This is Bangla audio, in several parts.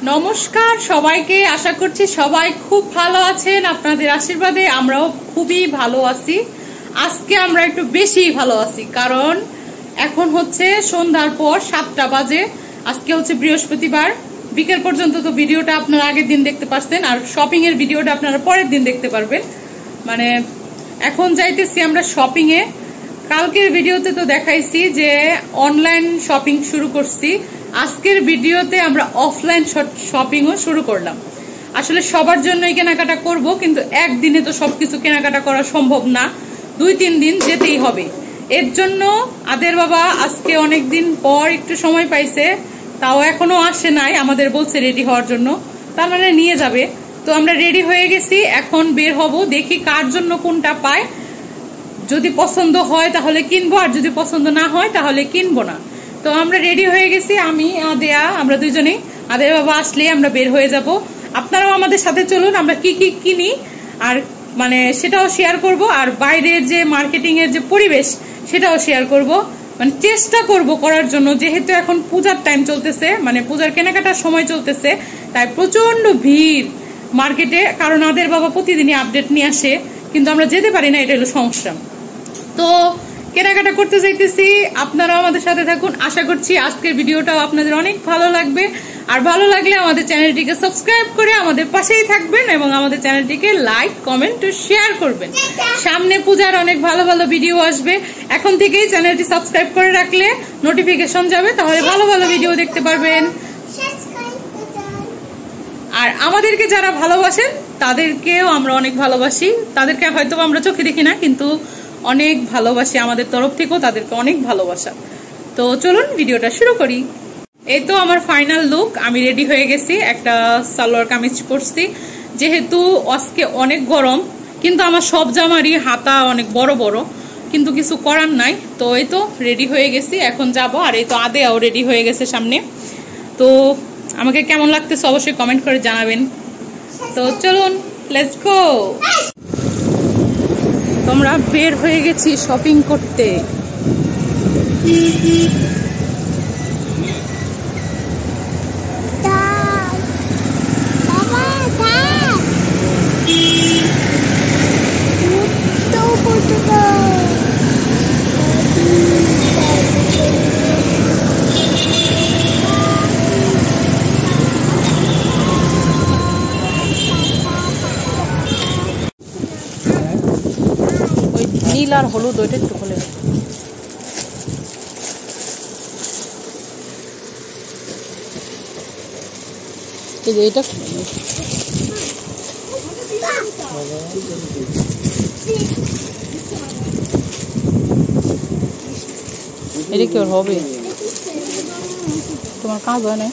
নমস্কার সবাইকে, আশা করছি সবাই খুব ভালো আছেন। আপনাদের আশীর্বাদে আমরাও খুবই ভালো আছি। আজকে আমরা একটু বেশি ভালো আছি, কারণ এখন হচ্ছে সন্ধ্যার পর 7টা বাজে। আজকে হচ্ছে বৃহস্পতিবার, বিকেল পর্যন্ত তো ভিডিওটা আপনারা আগের দিন দেখতে পাচ্ছেন, আর শপিং এর ভিডিওটা আপনারা পরের দিন দেখতে পারবেন। মানে এখন যাইতেছি আমরা শপিং এ। কালকের ভিডিওতে তো দেখাইছি যে অনলাইন শপিং শুরু করছি, আজকের ভিডিওতে আমরা অফলাইন শপিংও শুরু করলাম। আসলে সবার জন্যই কেনাকাটা করব, কিন্তু একদিনে তো সবকিছু কেনাকাটা করা সম্ভব না, 2-3 দিন যেতেই হবে। এর জন্য আদের বাবা আজকে অনেকদিন পর একটু সময় পাইছে, তাও এখনো আসে নাই, আমাদের বলছে রেডি হওয়ার জন্য, তার মানে নিয়ে যাবে। তো আমরা রেডি হয়ে গেছি, এখন বের হব, দেখি কার জন্য কোনটা পায়। যদি পছন্দ হয় তাহলে কিনবো, আর যদি পছন্দ না হয় তাহলে কিনবো না। তো আমরা রেডি হয়ে গেছি, আমি আদেয়া, আমরা দুজনেই। আদের বাবা আসলে আমরা বের হয়ে যাব। আপনারাও আমাদের সাথে চলুন, আমরা কি কি কিনি আর মানে সেটাও শেয়ার করব, আর বাইরের যে মার্কেটিং এর যে পরিবেশ সেটাও শেয়ার করব। মানে চেষ্টা করব করার জন্য, যেহেতু এখন পূজার টাইম চলতেছে, মানে পূজার কেনাকাটার সময় চলতেছে, তাই প্রচন্ড ভিড় মার্কেটে। কারণ আদের বাবা প্রতিদিনই আপডেট নিয়ে আসে, কিন্তু আমরা যেতে পারি না, এটা হলো সমস্যা। তো কেনাকাটা করতে যাইতেছি, আপনারাও আমাদের সাথে থাকুন। আশা করছি আজকের ভিডিওটাও আপনাদের অনেক ভালো লাগবে, আর ভালো লাগলে আমাদের চ্যানেলটিকে সাবস্ক্রাইব করে আমাদের পাশেই থাকবেন, এবং আমাদের চ্যানেলটিকে লাইক, কমেন্ট ও শেয়ার করবেন। সামনে পূজার অনেক ভালো ভালো ভিডিও আসবে, এখন থেকেই চ্যানেলটি সাবস্ক্রাইব করে রাখলে নোটিফিকেশন যাবে, তাহলে ভালো ভালো ভিডিও দেখতে পারবেন। আর আমাদেরকে যারা ভালোবাসেন তাদেরকেও আমরা অনেক ভালোবাসি, তাদেরকে হয়তো আমরা চোখে দেখি না, কিন্তু অনেক ভালোবাসি, আমাদের তরফ থেকেও তাদেরকে অনেক ভালোবাসা। তো চলুন ভিডিওটা শুরু করি। এই তো আমার ফাইনাল লুক, আমি রেডি হয়ে গেছি, একটা সালোয়ার কামিজ পরছি, যেহেতু আজকে অনেক গরম, কিন্তু আমার সব জামারই হাতা অনেক বড় বড়, কিন্তু কিছু করার নাই। তো এই তো রেডি হয়ে গেছি, এখন যাব। আর এই তো আদেয়াও রেডি হয়ে গেছে সামনে। তো আমাকে কেমন লাগতেছে অবশ্যই কমেন্ট করে জানাবেন। তো চলুন, লেটস গো। তোমরা বের হয়ে গেছি শপিং করতে। নীল আর হলুদ ওইটা একটু খুলে এটা এটা কি হবে? তোমার কাজ হয় না?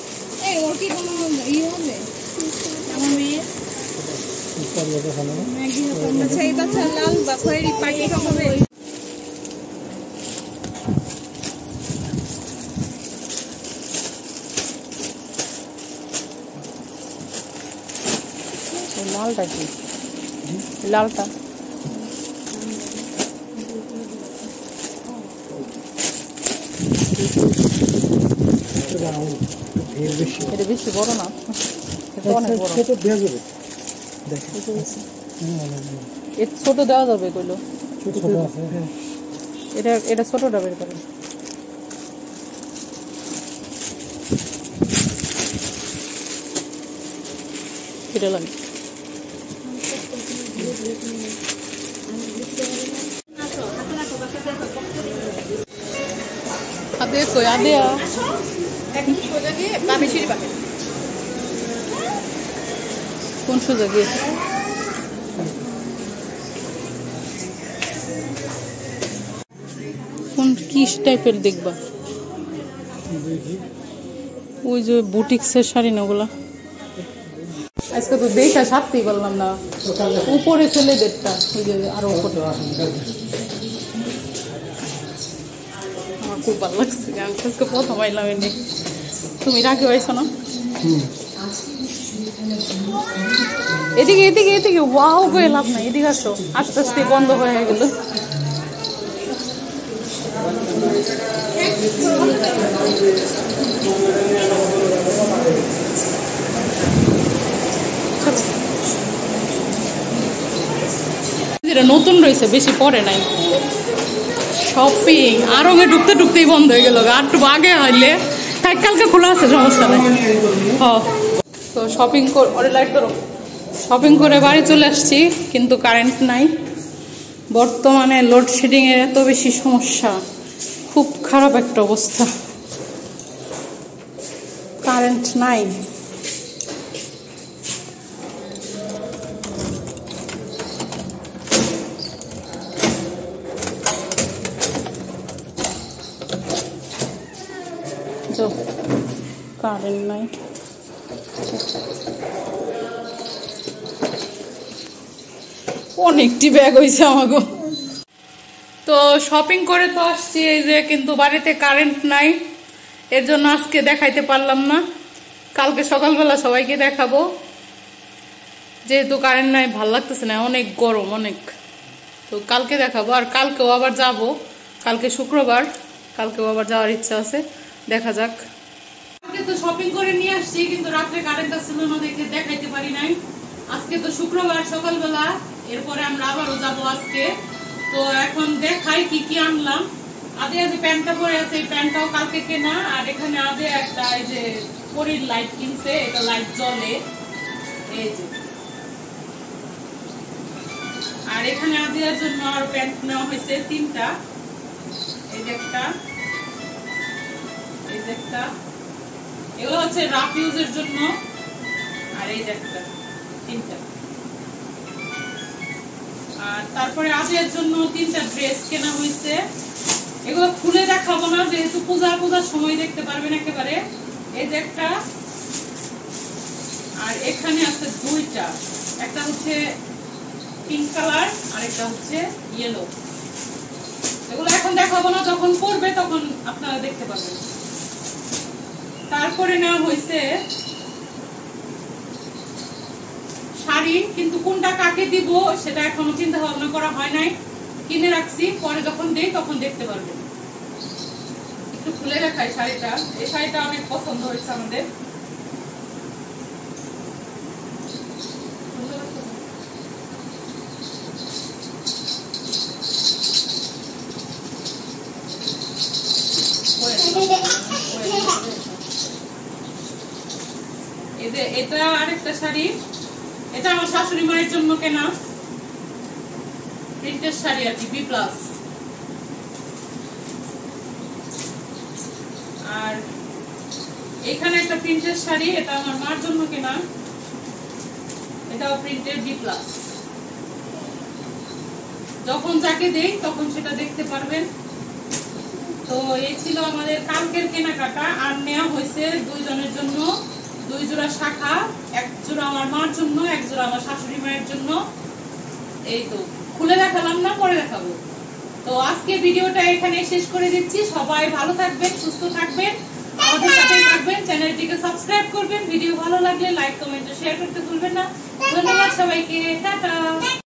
লালটা কি? লালটা এটা বেশি বড় না, ছোট দেওয়া যাবে এগুলো। এটা ছোটটা বের করে। এটা লাগে আদেয়া কোন সোজা গিয়ে কোন কি টাইপের দেখবা? ওই যে বুটিক্সের শাড়ি না ওগুলা। আজকে তো দেখা সারতেই পারলাম না, উপরে ছেলেদেরটা, ওই যে আরো উপরে। আমার খুব ভালো লাগছে, আমি আজকে প্রথম আইলাম এনে। তুমি রাখি হয়েছো না? এদিকে এদিকে এদিকে ওয়াও করে লাভ নাই, এদিকে আসো। আস্তে আস্তে বন্ধ হয়ে গেল। এটা নতুন রয়েছে, বেশি পরে নাই। শপিং আরঙে ঢুকতে ঢুকতেই বন্ধ হয়ে গেল, আর একটু আগে হইলে কালকে খোলা আছে, সমস্যা নেই। তো শপিং করে লাইট করো, শপিং করে বাড়ি চলে আসছি, কিন্তু কারেন্ট নাই। বর্তমানে লোডশেডিং এর এত বেশি সমস্যা, খুব খারাপ একটা অবস্থা, কারেন্ট নাই। কারেন্ট নাই, অনেকটি ব্যাগ হয়েছে আমাকে। তো শপিং করে তো আসছি এই যে, কিন্তু বাড়িতে কারেন্ট নাই, এর জন্য আজকে দেখাইতে পারলাম না। কালকে সকালবেলা সবাইকে দেখাবো, যেহেতু কারেন্ট নাই ভাল লাগতেছে না, অনেক গরম অনেক। তো কালকে দেখাবো, আর কালকেও আবার যাব, কালকে শুক্রবার, কালকেও আবার যাওয়ার ইচ্ছা আছে, দেখা যাক। কালকে তো শপিং করে নিয়ে আসছি, কিন্তু রাত্রে কারেন্ট ছিল না দেখে দেখাইতে পারি নাই। আজকে তো শুক্রবার সকালবেলা, এরপরে আমরা আবারও যাবো আজকে। তো এখন দেখাই কি কি আনলাম। আদে যে প্যান্টটা পরে আছে, এই প্যান্টটাও কালকে কেনা। আর এখানে আদে একটা এই যে পরির লাইট কিনছে, এটা লাইট জ্বলে এই যে। আর এখানে আদিয়ার জন্য আর প্যান্ট নেওয়া হয়েছে 3টা, এই যে একটা, এই যে একটা, এগুলো হচ্ছে রাফ ইউজের জন্য, আর এই যে একটা, 3টা। আর তারপরে আদিয়ার জন্য 3টা ড্রেস কেনা হয়েছে। এগুলো খুলে দেখাবো না, যেহেতু পূজার সময় দেখতে পারবেন একেবারে। এই যে একটা, আর এখানে আছে 2টা, একটা হচ্ছে পিঙ্ক কালার আর একটা হচ্ছে ইয়েলো। এগুলো এখন দেখাবো না, যখন পরবে তখন আপনারা দেখতে পাবেন। তারপরে নেওয়া হয়েছে শাড়ি, কিন্তু কোনটা কাকে দিব সেটা এখনো চিন্তা ভাবনা করা হয় নাই, কিনে রাখছি, পরে যখন দেই তখন দেখতে পারবেন। একটু খুলে দেখাই শাড়িটা, এই শাড়িটা অনেক পছন্দ হয়েছে আমাদের। এটা আরেকটা শাড়ি, এটা আমার শাশুড়ি মায়ের জন্য কেনা প্রিন্টের শাড়ি আর কি, B+। আর এখানে একটা প্রিন্টের শাড়ি, এটা আমার মার জন্য কেনা, এটাও প্রিন্টের B+। যখন যাকে দেই তখন সেটা দেখতে পারবেন। তো এই ছিল আমাদের কালকের কেনাকাটা। আর নেওয়া হয়েছে 2 জনের জন্য 2 জোড়া শাখা, 1 জোড়া আমার মার জন্য, 1 জোড়া আমার শাশুড়ি মায়ের জন্য। এই তো খুলে দেখালাম না, পরে দেখাবো। তো আজকে ভিডিওটা এখানে শেষ করে দিচ্ছি। সবাই ভালো থাকবেন, সুস্থ থাকবেন, আমাদের সাথে থাকবেন, চ্যানেলটিকে সাবস্ক্রাইব করবেন। ভিডিও ভালো লাগলে লাইক, কমেন্ট ও শেয়ার করতে ভুলবেন না। ধন্যবাদ সবাইকে, টাটা।